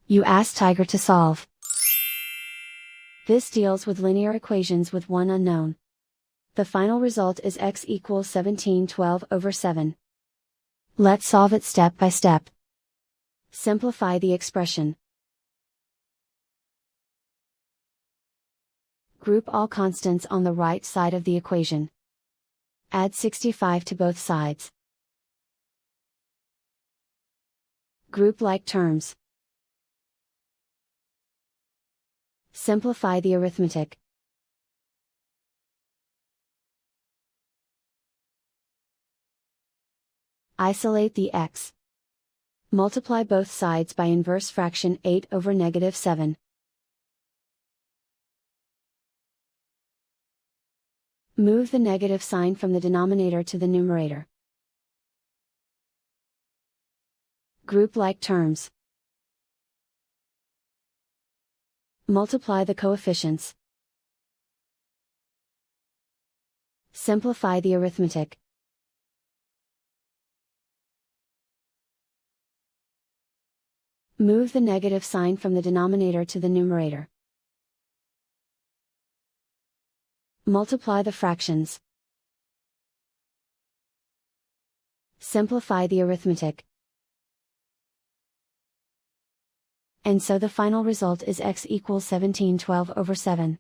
You ask Tiger to solve. This deals with linear equations with one unknown. The final result is x equals 17/12/7. Let's solve it step by step. Simplify the expression. Group all constants on the right side of the equation. Add 65 to both sides. Group like terms. Simplify the arithmetic. Isolate the x. Multiply both sides by inverse fraction 8/-7. Move the negative sign from the denominator to the numerator. Group like terms. Multiply the coefficients. Simplify the arithmetic. Move the negative sign from the denominator to the numerator. Multiply the fractions. Simplify the arithmetic. And so the final result is x equals 17/12/7.